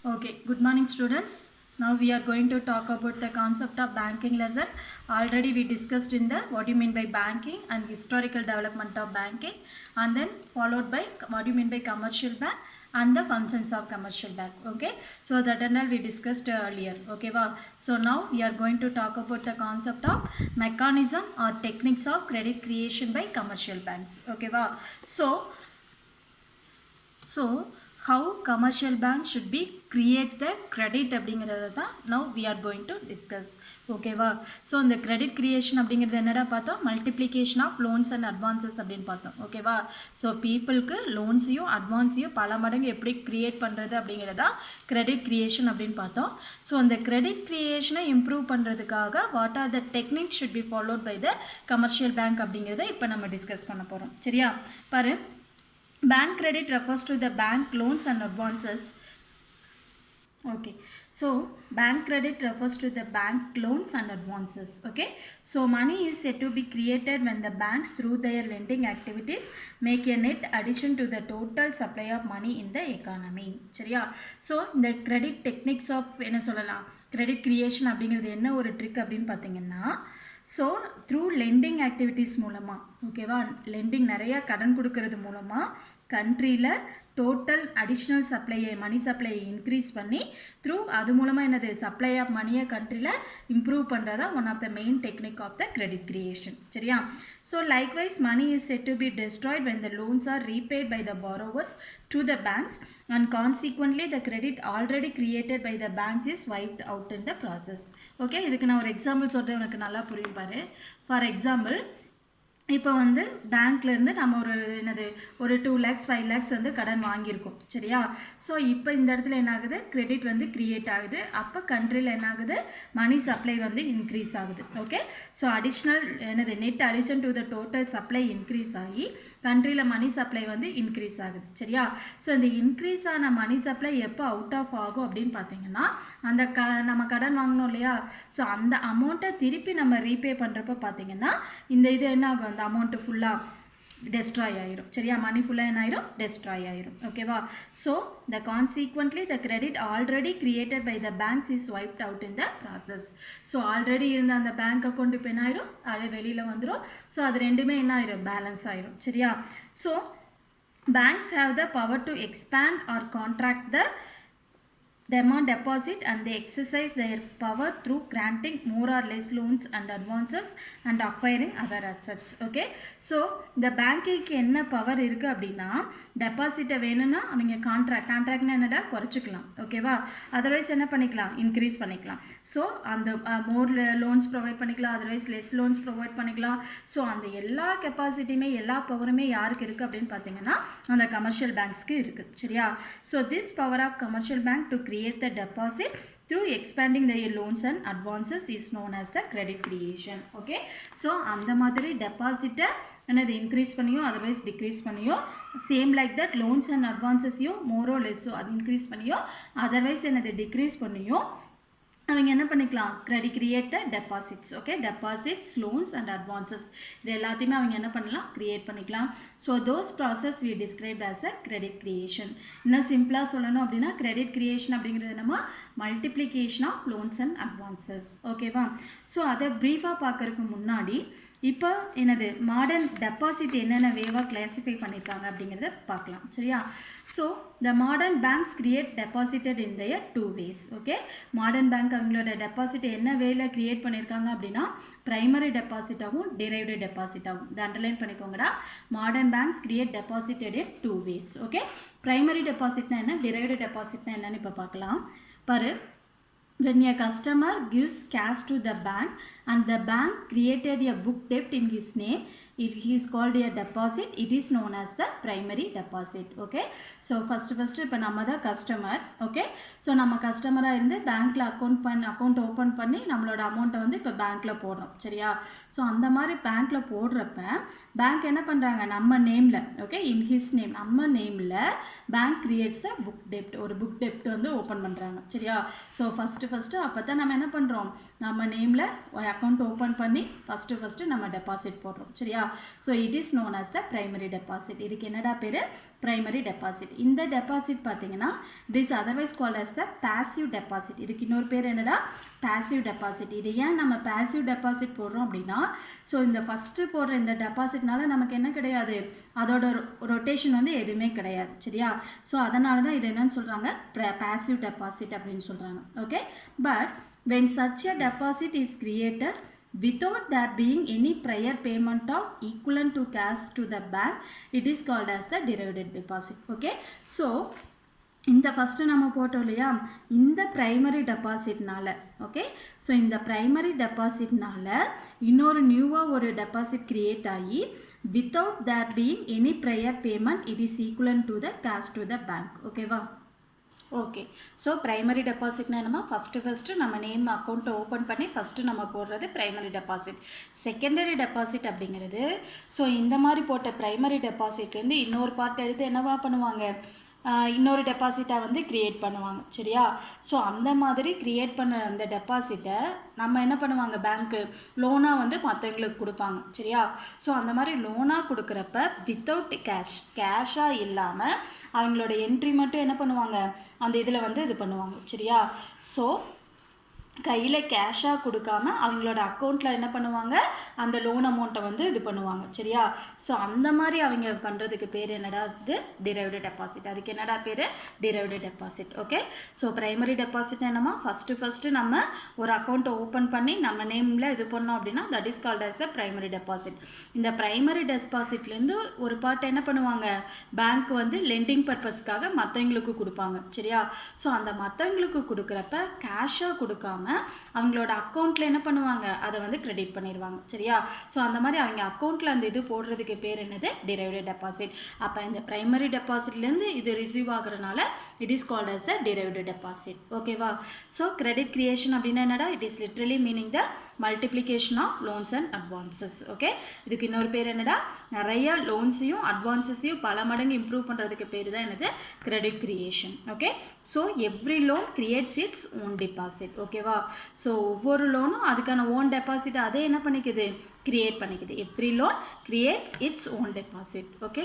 Okay, good morning students. Now we are going to talk about the concept of banking lesson. Already we discussed in the what you mean by banking and historical development of banking, and then followed by what you mean by commercial bank and the functions of commercial bank. Okay, so that and all we discussed earlier. Okay, wow. So now we are going to talk about the concept of mechanism or techniques of credit creation by commercial banks. Okay, wow. So how commercial bank should be create the credit அப்படிங்கிறத தான் now we are going to discuss. ஓகேவா? So இந்த credit creation அப்படிங்கிறது என்னடா பார்த்தோம், multiplication of loans and advances அப்படின்னு பார்த்தோம். ஓகேவா? ஸோ பீப்புளுக்கு லோன்ஸையும் அட்வான்ஸையும் பல மடங்கு எப்படி கிரியேட் பண்ணுறது அப்படிங்கிறதா கிரெடிட் கிரியேஷன் அப்படின்னு பார்த்தோம். ஸோ அந்த கிரெடிட் கிரியேஷனை இம்ப்ரூவ் பண்ணுறதுக்காக what are the technique should be followed by the commercial bank அப்படிங்கிறத இப்போ நம்ம டிஸ்கஸ் பண்ண போகிறோம். சரியா? பாரு, bank credit refers to the bank loans and advances. Okay, so bank credit refers to the bank loans and advances. Okay, so money is said to be created when the banks through their lending activities make a net addition to the total supply of money in the economy. சரியா? so இந்த credit techniques of என்ன சொல்லலாம், credit creation அப்படிங்கிறது என்ன ஒரு trick அப்படின்னு பார்த்தீங்கன்னா, so through landing activities மூலமாக, ஓகேவா, லெண்டிங் நிறையா கடன் கொடுக்கறது மூலமாக கண்ட்ரியில் டோட்டல் அடிஷ்னல் சப்ளையை மணி சப்ளையை இன்க்ரீஸ் பண்ணி த்ரூ அது மூலமாக என்னது சப்ளை ஆஃப் மணியை கண்ட்ரியில் இம்ப்ரூவ் பண்ணுறதா one of the main technique of the credit creation. சரியா? So likewise money is said to be destroyed when the loans are repaid by the borrowers to the banks and consequently the credit already created by the banks is wiped out in the process. Okay, இதுக்கு நான் ஒரு example சொல்கிறேன், உனக்கு நல்லா புரியும் பாரு. For example, இப்போ வந்து பேங்க்லேருந்து நம்ம ஒரு 2 lakhs 5 lakhs வந்து கடன் வாங்கியிருக்கோம். சரியா? ஸோ இப்போ இந்த இடத்துல என்ன ஆகுது, கிரெடிட் வந்து கிரியேட் ஆகுது. அப்போ கண்ட்ரியில் என்ன ஆகுது, மணி சப்ளை வந்து இன்க்ரீஸ் ஆகுது. Okay, so additional net addition to the total supply increase ஆகி கண்ட்ரியில் மணி சப்ளை வந்து இன்க்ரீஸ் ஆகுது. சரியா? ஸோ இந்த இன்க்ரீஸ் ஆன மணி சப்ளை எப்போ அவுட் ஆஃப் ஆகும் அப்படின்னு பார்த்தீங்கன்னா, அந்த நம்ம கடன் வாங்கினோம் இல்லையா, ஸோ அந்த அமௌண்ட்டை திருப்பி நம்ம ரீபே பண்ணுறப்ப பார்த்தீங்கன்னா இந்த இது என்ன ஆகும், அந்த அமௌண்ட்டு ஃபுல்லாக டெஸ்ட்ராய் ஆயிரும். சரியா? மணி ஃபுல்லாக என்ன ஆயிரும், டெஸ்ட்ராய் ஆயிரும். ஓகேவா? So the consequently the credit already created by the banks is wiped out in the process. So already இருந்த அந்த பேங்க் அக்கௌண்ட் இப்போ என்ன ஆயிரும், அது வெளியில் வந்துடும். ஸோ அது ரெண்டுமே என்ன ஆயிரும், பேலன்ஸ் ஆயிரும். சரியா? So banks have the power to expand or contract the demand deposit and they exercise their power through granting more or less loans and advances and acquiring other assets. Okay, so இந்த பேங்க்குக்கு என்ன power இருக்குது அப்படின்னா, டெபாசிட்டை வேணும்னா அவங்க கான்ட்ராக்ட்னா என்னடா குறைச்சிக்கலாம். ஓகேவா? அதர்வைஸ் என்ன பண்ணிக்கலாம், இன்க்ரீஸ் பண்ணிக்கலாம். ஸோ அந்த மோர் லோன்ஸ் ப்ரொவைட் பண்ணிக்கலாம், அதர்வைஸ் லெஸ் லோன்ஸ் ப்ரொவைட் பண்ணிக்கலாம். ஸோ அந்த எல்லா கெப்பாசிட்டியுமே எல்லா பவருமே யாருக்கு இருக்குது அப்படின்னு பார்த்தீங்கன்னா அந்த கமர்ஷியல் பேங்க்ஸ்க்கு இருக்குது. சரியா? So this power of commercial bank to create the deposit through expanding the loans and advances is known as the credit creation. Okay, so அந்த மாதிரி டெபாசிட்டை என்னது இன்க்ரீஸ் பண்ணியோ அதர்வைஸ் டிக்ரீஸ் பண்ணியோ, same like that loans and அட்வான்சஸையோ மோரோ லெஸ்ஸோ அது increase பண்ணியோ அதர்வைஸ் என்னது டிக்ரீஸ் பண்ணியோ அவங்க என்ன பண்ணிக்கலாம், create the deposits. Okay, deposits, loans and advances இது எல்லாத்தையுமே அவங்க என்ன பண்ணலாம், கிரியேட் பண்ணிக்கலாம். So those process we described as a credit creation. இன்னும் சிம்பிளாக சொல்லணும் அப்படின்னா கிரெடிட் கிரியேஷன் அப்படிங்கிறது நம்ம multiplication of loans and advances. ஓகேவா? ஸோ அதை ப்ரீஃபாக பார்க்கறதுக்கு முன்னாடி இப்போ என்னது மாடர்ன் டெபாசிட் என்னென்ன வேவாக கிளாஸிஃபை பண்ணியிருக்காங்க அப்படிங்கிறத பார்க்கலாம். சரியா? So the modern banks create deposited in their 2 ways. Okay, modern bank அவங்களோட டெபாசிட் என்ன வேல கிரியேட் பண்ணியிருக்காங்க அப்படின்னா, ப்ரைமரி டெபாசிட்டாகவும் டிரைவ்டு டெபாசிட்டாகவும். இதை அண்டர்லைன் பண்ணிக்கோங்கடா. Modern banks create deposited in 2 ways. Okay, primary டெபாசிட்னா என்ன, டிரைவ்டு டெபாசிட்னா என்னன்னு இப்போ பார்க்கலாம். பாரு, when a customer gives cash to the bank and the bank created a book debt in his name, it is called a deposit. It is known as the primary deposit. Okay, so first இப்போ நம்ம தான் customer. Okay, so நம்ம கஸ்டமராக இருந்து பேங்க்கில் account open பண்ணி நம்மளோட அமௌண்ட்டை வந்து இப்போ பேங்க்கில் போடுறோம். சரியா? ஸோ அந்த மாதிரி பேங்க்கில் போடுறப்ப பேங்க் என்ன பண்ணுறாங்க, நம்ம நேமில், ஓகே, இன் ஹிஸ் நேம், நம்ம நேமில் பேங்க் கிரியேட்ஸ் அ புக் டெப்ட், ஒரு புக் டெப்ட் வந்து ஓப்பன் பண்ணுறாங்க. சரியா? ஸோ ஃபஸ்ட்டு அப்போ தான் நம்ம என்ன பண்ணுறோம், நம்ம நேமில் அக்கௌண்ட் ஓப்பன் பண்ணி ஃபஸ்ட்டு நம்ம டெபாசிட் போடுறோம். சரியா? So it is known as the primary deposit. இதுக்கு என்னடா பேர்? Primary deposit. இந்த டெபாசிட் பார்த்தீங்கன்னா it is otherwise called as the passive deposit. இதுக்கு இன்னொரு பேர் என்னடா? Passive deposit. இது ஏன் நம்ம பாசிவ் டெபாசிட் போடுறோம் அப்படின்னா, ஸோ இந்த ஃபஸ்ட்டு போடுற இந்த டெபாசிட்னால நமக்கு என்ன கிடையாது, அதோட ரொட்டேஷன் வந்து எதுவுமே கிடையாது. சரியா? ஸோ அதனால தான் இது என்னன்னு சொல்கிறாங்க, பாசிவ் டெபாசிட் அப்படின்னு சொல்கிறாங்க. Okay, but when such a deposit is created without there being any prior payment of equivalent to cash to the bank, it is called as the derived deposit. Okay, so இந்த first நம்ம போட்டோம் இல்லையா, இந்த primary டெபாசிட்னால, okay, so இந்த primary டெபாசிட்னால இன்னொரு நியூவாக ஒரு டெபாசிட் க்ரியேட் ஆகி without there being any prior payment it is equivalent to the cash to the bank. ஓகேவா? ஓகே, ஸோ ப்ரைமரி டெபாசிட்னா என்னமா, ஃபஸ்ட்டு நம்ம நேம் அக்கௌண்ட்டை ஓப்பன் பண்ணி ஃபஸ்ட்டு நம்ம போடுறது ப்ரைமரி டெபாசிட். செகண்டரி டெபாசிட் அப்படிங்கிறது, ஸோ இந்த மாதிரி போட்ட ப்ரைமரி டெபாசிட்லேருந்து இன்னொரு பார்ட் எடுத்து என்னவா பண்ணுவாங்க, இன்னொரு டெபாசிட்டாக வந்து க்ரியேட் பண்ணுவாங்க. சரியா? ஸோ அந்த மாதிரி க்ரியேட் பண்ண அந்த டெபாசிட்டை நம்ம என்ன பண்ணுவாங்க, பேங்க்கு லோனாக வந்து மற்றவங்களுக்கு கொடுப்பாங்க. சரியா? ஸோ அந்த மாதிரி லோனாக கொடுக்குறப்ப வித்தவுட் கேஷாக இல்லாமல் அவங்களோட என்ட்ரி மட்டும் என்ன பண்ணுவாங்க, அந்த இதில் வந்து இது பண்ணுவாங்க. சரியா? ஸோ கையில் கேஷாக கொடுக்காம அவங்களோட அக்கௌண்ட்டில் என்ன பண்ணுவாங்க, அந்த லோன் அமௌண்ட்டை வந்து இது பண்ணுவாங்க. சரியா? ஸோ அந்த மாதிரி அவங்க பண்ணுறதுக்கு பேர் என்னடா, இது டிரைவ்டு டெபாசிட். அதுக்கு என்னடா பேர்? Derived deposit. Okay, so primary deposit என்னமா, ஃபஸ்ட்டு நம்ம ஒரு அக்கௌண்ட்டை ஓப்பன் பண்ணி நம்ம நேமில் இது பண்ணோம் அப்படின்னா that is called as the primary deposit. இந்த ப்ரைமரி டெபாசிட்லேருந்து ஒரு பார்ட் என்ன பண்ணுவாங்க, பேங்க் வந்து லெண்டிங் பர்பஸ்க்காக மற்றவங்களுக்கு கொடுப்பாங்க. சரியா? ஸோ அந்த மற்றவங்களுக்கு கொடுக்குறப்ப கேஷாக கொடுக்காம அவங்களோட அக்கௌண்ட்டில் என்ன பண்ணுவாங்க, அதை வந்து கிரெடிட் பண்ணிடுவாங்க. சரியா? ஸோ அந்த மாதிரி அவங்க அக்கௌண்ட்டில் அந்த இது போடுறதுக்கு பேர் என்னது, டிரைவ்டு டெபாசிட். அப்போ இந்த ப்ரைமரி டெபாசிட்லேருந்து இது ரிசீவ் ஆகுறதுனால it is called as the derived deposit. ஓகேவா? ஸோ கிரெடிட் கிரியேஷன் அப்படின்னா என்னடா, it is literally meaning the multiplication of loans and advances. Okay, இதுக்கு இன்னொரு பேர் என்னடா, நிறைய லோன்ஸையும் அட்வான்சஸையும் பல மடங்கு இம்ப்ரூவ் பண்ணுறதுக்கு பேர் தான் என்னது, credit creation. Okay, so every loan creates its own deposit. ஓகேவா? ஸோ ஒவ்வொரு லோனும் அதுக்கான ஓன் டெபாசிட் அதே என்ன பண்ணிக்குது, கிரியேட் பண்ணிக்குது. Every loan creates its own deposit. Okay.